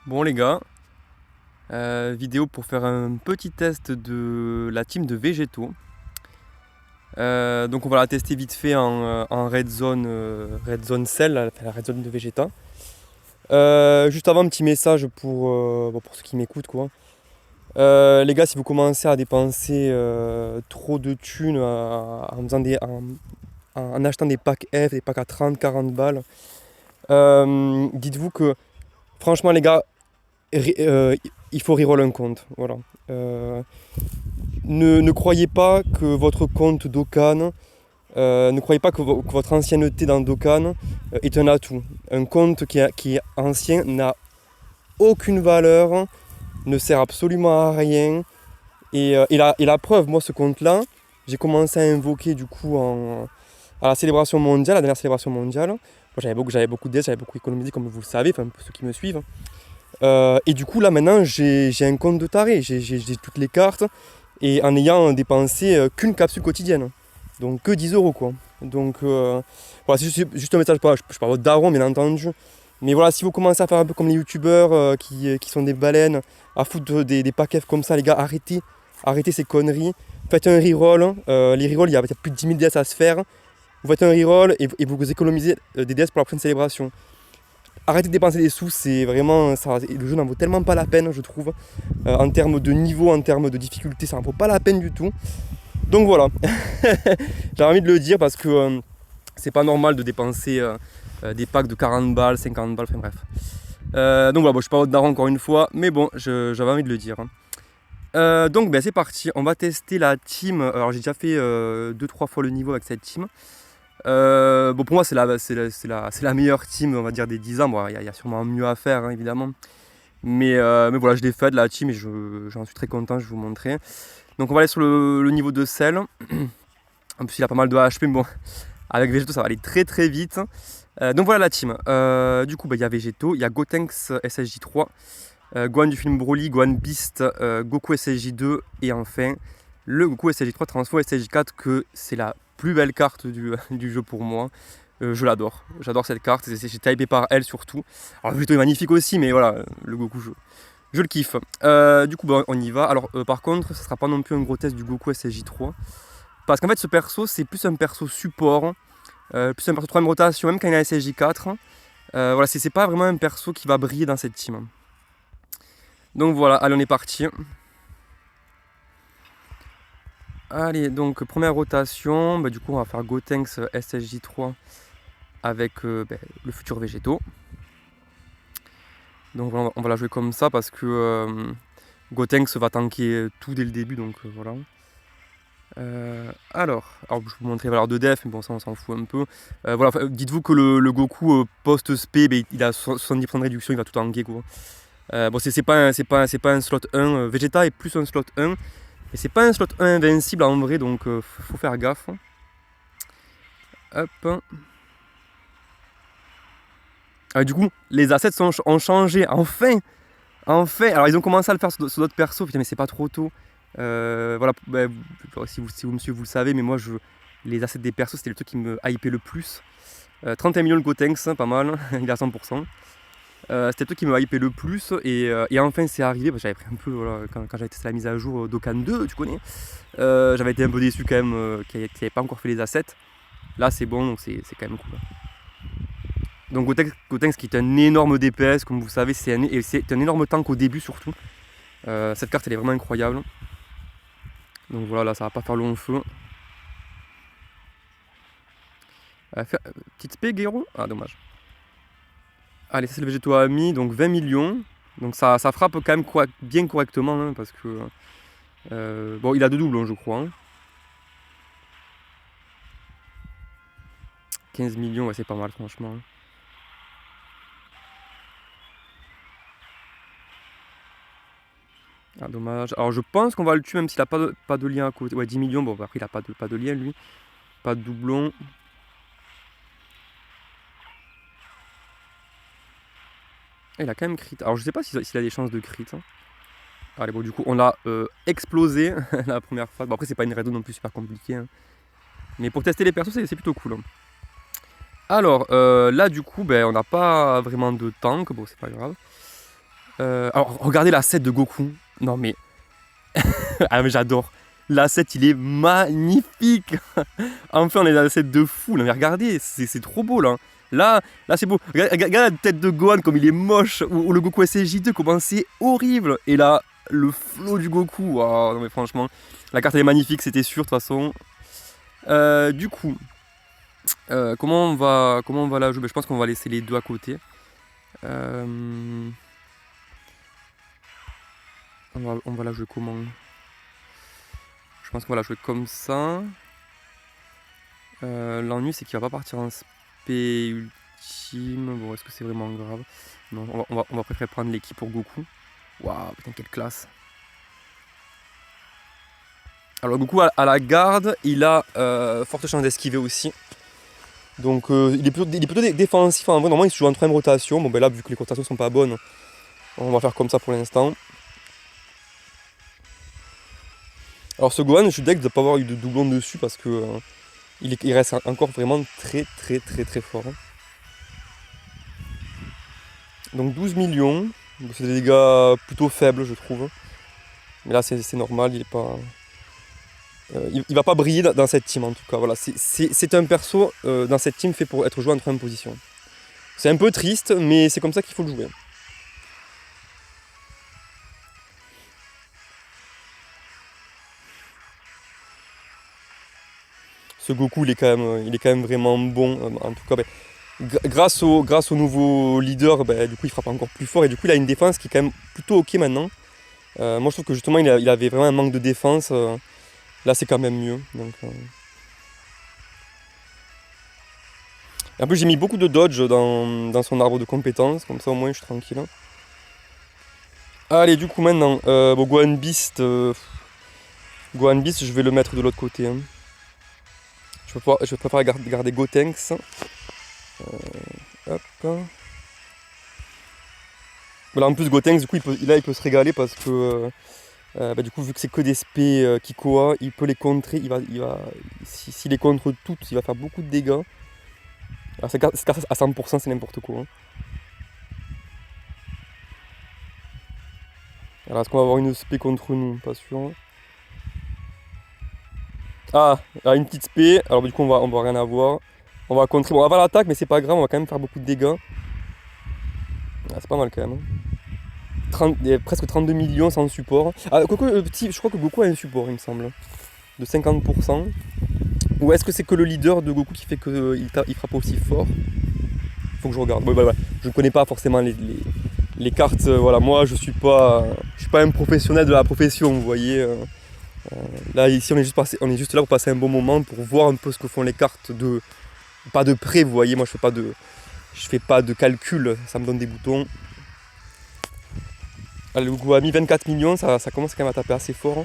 Bon les gars, vidéo pour faire un petit test de la team de végétaux. Donc on va la tester vite fait en red zone sel, la red zone de Vegeta. Juste avant un petit message pour ceux qui m'écoutent quoi. Les gars, si vous commencez à dépenser trop de thunes en achetant des packs F, des packs à 30-40 balles, dites-vous que franchement les gars, il faut reroll un compte. Voilà. Euh, ne croyez pas que votre compte Dokkan, ne croyez pas que votre ancienneté dans Dokkan est un atout. Un compte qui est ancien n'a aucune valeur, ne sert absolument à rien. Et la preuve, moi ce compte-là, j'ai commencé à invoquer du coup à la célébration mondiale, la dernière célébration mondiale. Moi, j'avais beaucoup d'aide, j'avais beaucoup économisé comme vous le savez, enfin pour ceux qui me suivent. Et du coup là maintenant j'ai un compte de taré, j'ai toutes les cartes et en ayant dépensé qu'une capsule quotidienne. Donc que 10 euros quoi. Donc voilà, c'est juste un message, je parle de daron bien entendu. Mais voilà, si vous commencez à faire un peu comme les youtubeurs qui sont des baleines, à foutre des paquets comme ça, les gars, arrêtez ces conneries. Faites un reroll. Les rerolls, il y a plus de 10 000 DS à se faire. Vous faites un reroll et vous économisez des DS pour la prochaine célébration. Arrêtez de dépenser des sous, c'est vraiment ça, le jeu n'en vaut tellement pas la peine, je trouve. En termes de niveau, en termes de difficulté, ça n'en vaut pas la peine du tout. Donc voilà, j'ai envie de le dire parce que c'est pas normal de dépenser des packs de 40 balles, 50 balles, enfin bref. Donc voilà, bon, je suis pas votre daron encore une fois, mais bon, j'avais envie de le dire. Donc ben, c'est parti, on va tester la team. Alors j'ai déjà fait 2-3 fois le niveau avec cette team. Bon, pour moi, c'est la meilleure team, on va dire, des 10 ans. Bon, il y a sûrement mieux à faire, hein, évidemment. Mais voilà, je l'ai fait de la team et j'en suis très content, je vais vous montrer. Donc, on va aller sur le niveau de sel. En plus, il a pas mal de HP, mais bon, avec Végéto, ça va aller très très vite. Donc, voilà la team. Du coup, bah, il y a Végéto, il y a Gotenks SSJ3, Gohan du film Broly, Gohan Beast, Goku SSJ2 et enfin le Goku SSJ3 Transfo SSJ4 que c'est la plus belle carte du jeu pour moi. Je l'adore, j'adore cette carte, j'ai typé par elle surtout. Alors le Vegito est magnifique aussi, mais voilà, le Goku je le kiffe. Du coup bah, on y va. Alors par contre, ce sera pas non plus un gros test du Goku SSJ3. Parce qu'en fait ce perso c'est plus un perso support, plus un perso 3ème rotation, même quand il a SSJ4. Voilà, c'est pas vraiment un perso qui va briller dans cette team. Donc voilà, allez on est parti. Allez, donc première rotation, bah, du coup on va faire Gotenks SSJ3 avec le futur végétaux. Donc on va la jouer comme ça parce que Gotenks va tanker tout dès le début, donc voilà. Alors, je vais vous montrer les valeurs de def, mais bon ça on s'en fout un peu. Voilà, dites-vous que le Goku post-SP, il a 70% de réduction, il va tout tanker quoi. Bon c'est pas un slot 1, Vegeta est plus un slot 1. Et c'est pas un slot 1 invincible en vrai, donc faut faire gaffe. Hop. Du coup, les assets ont changé, enfin. Enfin. Alors ils ont commencé à le faire sur d'autres persos, putain mais c'est pas trop tôt. Voilà, bah, si vous me suivez, vous le savez, mais moi les assets des persos c'était le truc qui me hypait le plus. 31 millions de Gotenks, pas mal, il est à 100%. C'était le truc qui me hypait le plus et enfin c'est arrivé, j'avais pris un peu, voilà, quand j'avais testé la mise à jour Dokkan 2, tu connais, j'avais été un peu déçu quand même qu'il n'avait pas encore fait les assets. Là c'est bon, donc c'est quand même cool. Donc Gotenks qui est un énorme DPS, comme vous savez, c'est un énorme tank au début surtout. Cette carte elle est vraiment incroyable. Donc voilà, là ça va pas faire long feu. Petite spé, Gero. Ah dommage. Allez, ça c'est le végétaux ami, donc 20 millions. Donc ça frappe quand même bien correctement, hein, parce que... bon, il a 2 doublons, je crois. Hein. 15 millions, ouais, c'est pas mal, franchement. Ah, dommage. Alors, je pense qu'on va le tuer, même s'il a pas de lien à côté. Ouais, 10 millions, bon, après, il a pas de lien, lui. Pas de doublon. Ah, il a quand même crit. Alors, je sais pas s'il a des chances de crit. Hein. Allez, bon, du coup, on l'a explosé la première fois. Bon, après, c'est pas une raid non plus super compliquée. Hein. Mais pour tester les persos, c'est plutôt cool. Hein. Alors, là, du coup, ben, on n'a pas vraiment de tank. Bon, c'est pas grave. Alors, regardez l'asset de Goku. Non, mais. Ah, mais j'adore. L'asset, il est magnifique. Enfin, on est dans l'asset de fou. Là, mais regardez, c'est trop beau, là. Là c'est beau. Regarde la tête de Gohan, comme il est moche. Ou le Goku SSJ2, comment c'est horrible. Et là, le flow du Goku. Oh, non, mais franchement, la carte, elle est magnifique, c'était sûr, de toute façon. Du coup, comment on va la jouer? Je pense qu'on va laisser les deux à côté. On va la jouer comment? Je pense qu'on va la jouer comme ça. L'ennui, c'est qu'il va pas partir en spé ultime. Bon, est-ce que c'est vraiment grave? Non, on va préférer prendre l'équipe pour Goku. Waouh, putain, quelle classe! Alors, Goku à la garde, il a forte chance d'esquiver aussi. Donc, il est plutôt défensif. En vrai, normalement, il se joue en 3ème rotation. Bon, ben là, vu que les rotations sont pas bonnes, on va faire comme ça pour l'instant. Alors, ce Gohan, je suis deck de ne pas avoir eu de doublon dessus parce que il reste encore vraiment très fort. Donc 12 millions, c'est des dégâts plutôt faibles je trouve. Mais là c'est normal, il est pas. Il va pas briller dans cette team en tout cas. Voilà, c'est un perso dans cette team fait pour être joué en 3ème position. C'est un peu triste, mais c'est comme ça qu'il faut le jouer. Ce Goku il est quand même vraiment bon. En tout cas, ben, grâce au nouveau leader, ben, du coup il frappe encore plus fort et du coup il a une défense qui est quand même plutôt ok maintenant. Moi je trouve que justement il avait vraiment un manque de défense. Là c'est quand même mieux. Donc, en plus j'ai mis beaucoup de dodge dans son arbre de compétences, comme ça au moins je suis tranquille. Allez, du coup maintenant, bon, Gohan Beast, je vais le mettre de l'autre côté. Hein. Je préfère garder Gotenks. Hop. Voilà, en plus Gotenks, du coup il peut se régaler parce que bah, du coup vu que c'est que des spé Kikoa, il peut les contrer, s'il les contre toutes, il va faire beaucoup de dégâts. Alors cette carte à 100% c'est n'importe quoi. Hein. Alors est-ce qu'on va avoir une spé contre nous? Pas sûr. Ah, une petite spé, alors du coup on va rien avoir. On va contrer, bon on va avoir l'attaque mais c'est pas grave, on va quand même faire beaucoup de dégâts. Ah, c'est pas mal quand même. Il y a presque 32 millions sans support. Ah, je crois que Goku a un support il me semble. De 50%. Ou est-ce que c'est que le leader de Goku qui fait qu'il frappe aussi fort? Faut que je regarde. Ouais. Je ne connais pas forcément les cartes. Voilà, moi je suis pas un professionnel de la profession, vous voyez. Là ici on est juste là pour passer un bon moment, pour voir un peu ce que font les cartes pas de près, vous voyez. Moi je fais pas de calcul, ça me donne des boutons. Allez, le Goku a mis 24 millions, ça commence quand même à taper assez fort. Hein.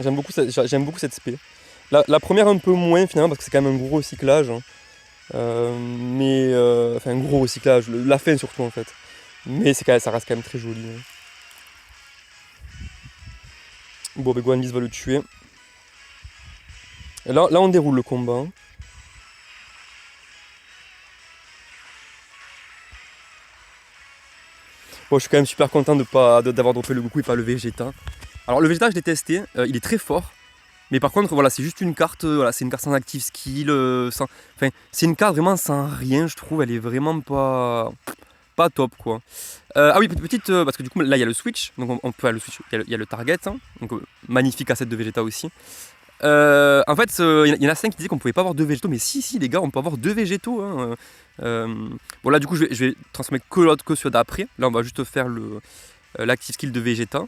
J'aime beaucoup cette spé. La première un peu moins finalement parce que c'est quand même un gros recyclage. Hein. Enfin un gros recyclage, la fin surtout en fait. Mais ça reste quand même très joli. Hein. Bon, ben Gohan Beast va le tuer. Et là on déroule le combat. Hein. Bon, je suis quand même super content d'avoir droppé le Goku et pas le Vegeta. Alors le Vegeta je l'ai testé, il est très fort. Mais par contre, voilà, c'est juste une carte, voilà, c'est une carte sans active skill, enfin, c'est une carte vraiment sans rien, je trouve, elle est vraiment pas top, quoi. Ah oui, petite, parce que du coup, là, il y a le switch, donc on peut aller le switch, il y a le target, hein, donc magnifique asset de Vegeta aussi. En fait, il y en a 5 qui disaient qu'on pouvait pas avoir 2 végétaux, mais si, les gars, on peut avoir 2 végétaux. Hein. Bon, là, du coup, je vais transformer que celui d'après. Là, on va juste faire l'active skill de Vegeta.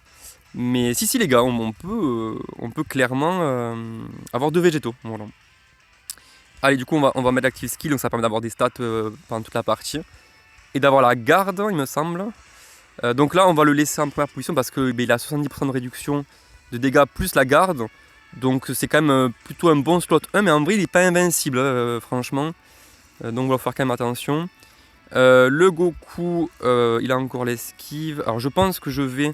Mais si les gars, on peut clairement avoir 2 végétaux. Voilà. Allez, du coup on va mettre l'active skill, donc ça permet d'avoir des stats pendant toute la partie. Et d'avoir la garde, il me semble. Donc là on va le laisser en première position parce qu'il a 70% de réduction de dégâts plus la garde. Donc c'est quand même plutôt un bon slot 1, mais en vrai il n'est pas invincible, franchement. Donc on va faire quand même attention. Le Goku, il a encore l'esquive. Alors je pense que je vais...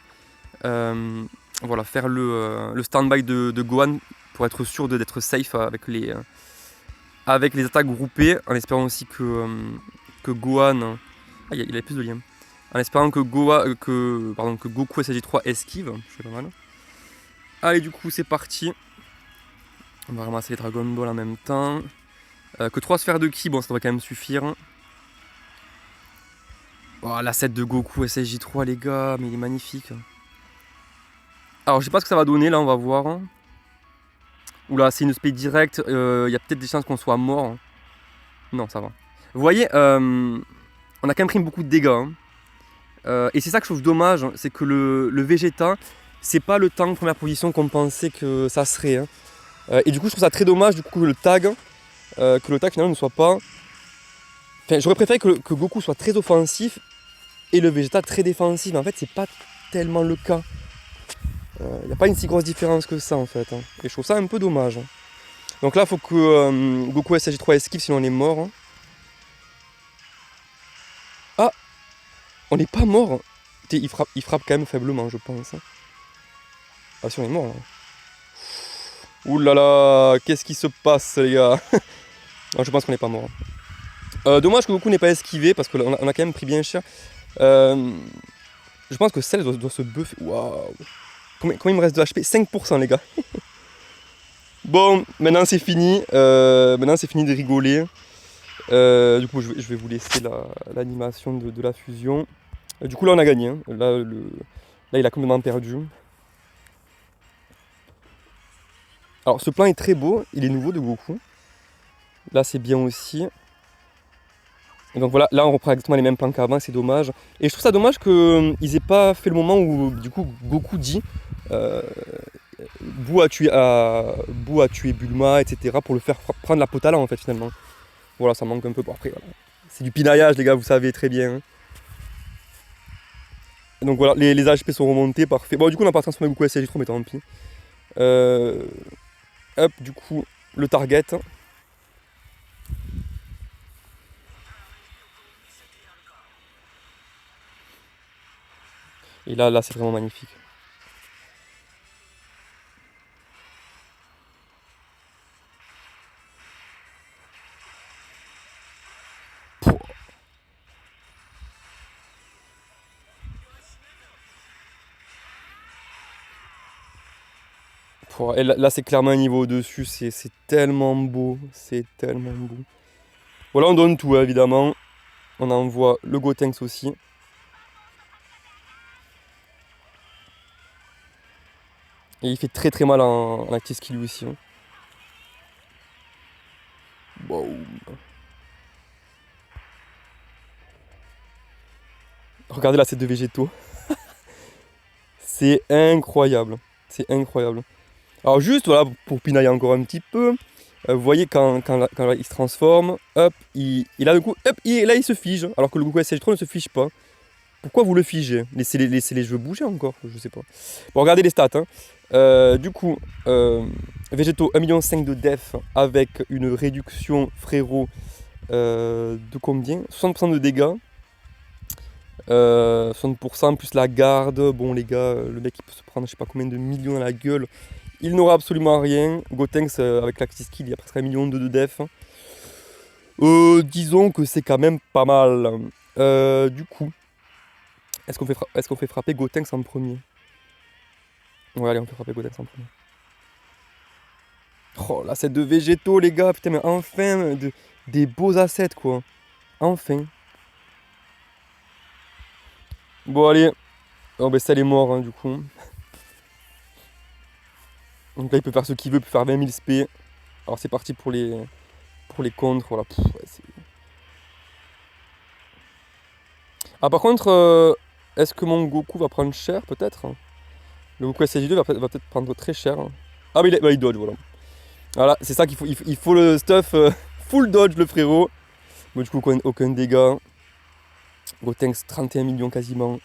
voilà, faire le stand-by de Gohan pour être sûr d'être safe avec les attaques groupées, en espérant aussi que Gohan... Ah, il a plus de liens. En espérant que, que Goku SSJ3 esquive, je fais pas mal. Allez, du coup, c'est parti. On va ramasser les Dragon Ball en même temps. Que 3 sphères de ki, bon, ça devrait quand même suffire. Oh, la set de Goku SSJ3, les gars, mais il est magnifique. Alors, je sais pas ce que ça va donner, là, on va voir. Oula, c'est une spé directe, il y a peut-être des chances qu'on soit mort. Non, ça va. Vous voyez, on a quand même pris beaucoup de dégâts. Hein. Et c'est ça que je trouve dommage, c'est que le Vegeta, c'est pas le tank première position qu'on pensait que ça serait. Hein. Et du coup, je trouve ça très dommage du coup, que le tag finalement ne soit pas... Enfin, j'aurais préféré que Goku soit très offensif et le Vegeta très défensif. Mais en fait, c'est pas tellement le cas. Il n'y a pas une si grosse différence que ça en fait. Hein. Et je trouve ça un peu dommage. Hein. Donc là, il faut que Goku SSJ3 esquive, sinon on est mort. Hein. Ah, on n'est pas mort. Il frappe quand même faiblement, je pense. Hein. Ah si, on est mort là. Ouh là là, qu'est-ce qui se passe les gars? Non, je pense qu'on n'est pas mort. Dommage que Goku n'ait pas esquivé parce qu'on a quand même pris bien cher. Je pense que Cell doit se buffer. Waouh! Combien il me reste de HP? 5% les gars. Bon, maintenant c'est fini. Maintenant c'est fini de rigoler. Du coup, je vais vous laisser l'animation de la fusion. Du coup, là on a gagné. Hein. Là, il a complètement perdu. Alors, ce plan est très beau. Il est nouveau de Goku. Là, c'est bien aussi. Et donc voilà, là on reprend exactement les mêmes plans qu'avant, c'est dommage. Et je trouve ça dommage qu'ils aient pas fait le moment où du coup Goku dit Boo a tué Bulma, etc. pour le faire prendre la Potala en fait finalement. Voilà, ça manque un peu. Bon, après, voilà. C'est du pinaillage les gars, vous savez très bien. Hein. Donc voilà, les HP sont remontés, parfait. Bon, du coup on n'a pas transformé Goku SSJ3, mais tant pis. Hop, du coup, le target. Et là c'est vraiment magnifique. Et là c'est clairement un niveau au-dessus, c'est tellement beau, c'est tellement beau. Voilà, on donne tout hein, évidemment. On envoie le Gotenks aussi. Et il fait très très mal en active skill aussi. Hein. Boum. Regardez là, ces deux végétaux. C'est incroyable. C'est incroyable. Alors juste, voilà, pour pinailler encore un petit peu. Vous voyez quand il se transforme, hop, il a le coup, hop, là il se fige. Alors que le Goku SSJ3 ne se fige pas. Pourquoi vous le figez? Laissez les jeux bouger encore, je sais pas. Bon, regardez les stats. Hein. Du coup, Végétaux 1,5 million de def avec une réduction frérot de combien? 60% de dégâts. 60% plus la garde. Bon les gars, le mec il peut se prendre je sais pas combien de millions dans la gueule. Il n'aura absolument rien. Gotenks avec l'Active Skill il y a presque 1 million de def. Disons que c'est quand même pas mal. Du coup, est-ce qu'on fait frapper Gotenks en premier? Ouais allez on fait frapper Gotenks en premier. Oh là c'est de végétaux les gars, putain mais enfin des beaux assets quoi. Enfin. Bon allez. Oh bah ça il est mort hein, du coup. Donc là il peut faire ce qu'il veut, il peut faire 20 000 SP. Alors c'est parti pour les contres. Voilà. Pff, ouais, ah par contre, est-ce que mon Goku va prendre cher peut-être? Le Goku SSJ2 va peut-être prendre très cher. Hein. Ah mais il dodge voilà. Voilà, c'est ça qu'il faut. Il faut le stuff full dodge le frérot. Bon du coup aucun dégât. Gotenks 31 millions quasiment.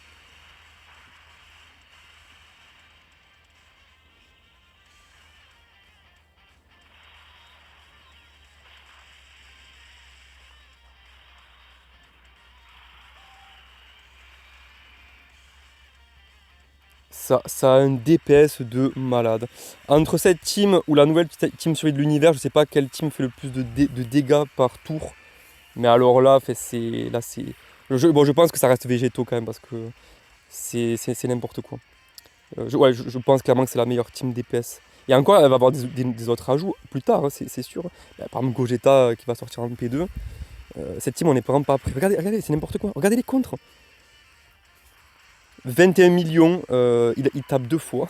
ça a un DPS de malade. Entre cette team ou la nouvelle team survie de l'univers, je sais pas quelle team fait le plus de dégâts par tour. Mais alors là, c'est. Bon, je pense que ça reste végétaux quand même parce que c'est n'importe quoi. Ouais, je pense clairement que c'est la meilleure team DPS. Et encore, elle va avoir des autres ajouts plus tard, hein, c'est sûr. Bah, par exemple, Gogeta qui va sortir en P2. Cette team, on n'est vraiment pas prêt. Regardez, c'est n'importe quoi. Regardez les contres. 21 millions, il tape 2 fois.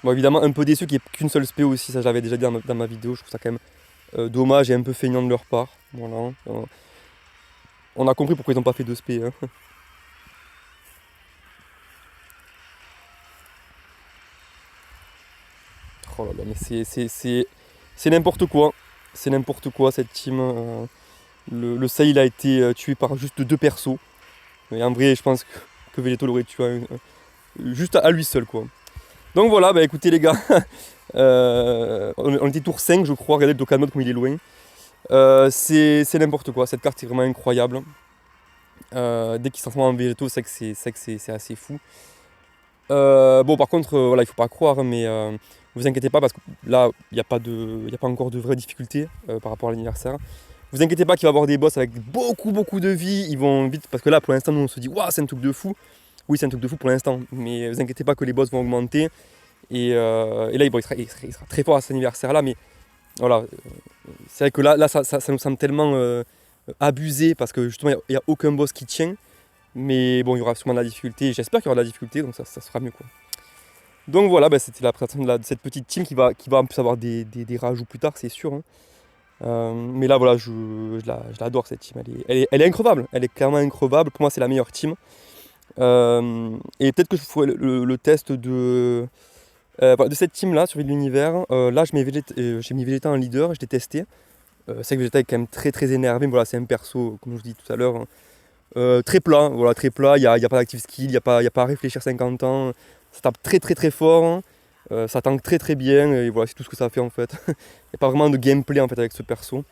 Bon, évidemment, un peu déçu qu'il n'y ait qu'une seule spé aussi, ça j'avais déjà dit dans ma vidéo. Je trouve ça quand même dommage et un peu feignant de leur part. Voilà. On a compris pourquoi ils n'ont pas fait 2 spé. Hein. Oh là là, mais c'est n'importe quoi. C'est n'importe quoi cette team. Le Saïl a été tué par juste 2 persos. Mais en vrai, je pense que Végéto l'aurait tué juste à lui seul, quoi. Donc voilà, bah écoutez les gars, on était tour 5 je crois, regardez le Dokkan Mode comme il est loin. C'est n'importe quoi, cette carte est vraiment incroyable. Dès qu'il se transforme en végétaux, c'est que c'est assez fou. Bon par contre, voilà, il faut pas croire, mais vous inquiétez pas parce que là, il n'y a pas encore de vraie difficulté par rapport à l'anniversaire. Vous inquiétez pas qu'il va y avoir des boss avec beaucoup de vie, ils vont vite, parce que là pour l'instant nous on se dit waouh c'est un truc de fou. Oui c'est un truc de fou pour l'instant, mais vous inquiétez pas que les boss vont augmenter. Et là bon, il sera très fort à cet anniversaire là, mais voilà, c'est vrai que là ça nous semble tellement abusé parce que justement il n'y a aucun boss qui tient. Mais bon il y aura sûrement de la difficulté, j'espère qu'il y aura de la difficulté, donc ça sera mieux quoi. Donc voilà, bah, c'était la présentation de cette petite team qui va en plus avoir des rajouts plus tard, c'est sûr. Hein. Mais là, voilà, je l'adore cette team. Elle est increvable. Elle est clairement increvable. Pour moi, c'est la meilleure team. Et peut-être que je ferai le test de cette team-là, Survie de l'univers. Là, j'ai mis Vegeta en leader. Je l'ai testé. C'est que Vegeta est quand même très énervé. Mais voilà, c'est un perso, comme je vous dis tout à l'heure, hein. Très plat. Voilà, très plat. Il n'y a pas d'active skill. Il n'y a pas à réfléchir 50 ans. Ça tape très fort. Hein. Ça tank très bien et voilà c'est tout ce que ça fait en fait. Il n'y a pas vraiment de gameplay en fait avec ce perso.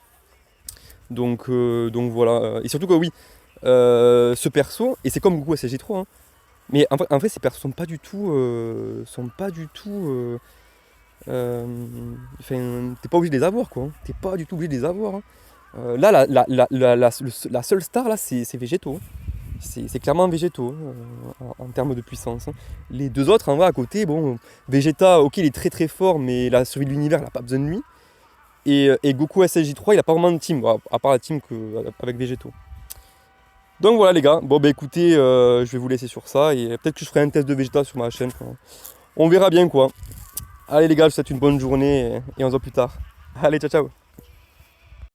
Donc voilà. Et surtout que oui, ce perso, et c'est comme Goku SSJ3, hein, mais en vrai ces persos sont pas du tout. Enfin, t'es pas obligé de les avoir quoi. Hein. T'es pas du tout obligé de les avoir. Hein. Là la seule star là c'est Végéto. Hein. C'est clairement végétaux en termes de puissance. Hein. Les deux autres, en vrai, à côté, bon, Vegeta, ok, il est très fort, mais la survie de l'univers, il n'a pas besoin de lui. Et Goku SSJ3, il n'a pas vraiment de team, à part la team avec Végétaux. Donc voilà les gars, bon bah écoutez, je vais vous laisser sur ça, et peut-être que je ferai un test de Vegeta sur ma chaîne. Quoi. On verra bien quoi. Allez les gars, je vous souhaite une bonne journée, et on se voit plus tard. Allez, ciao ciao.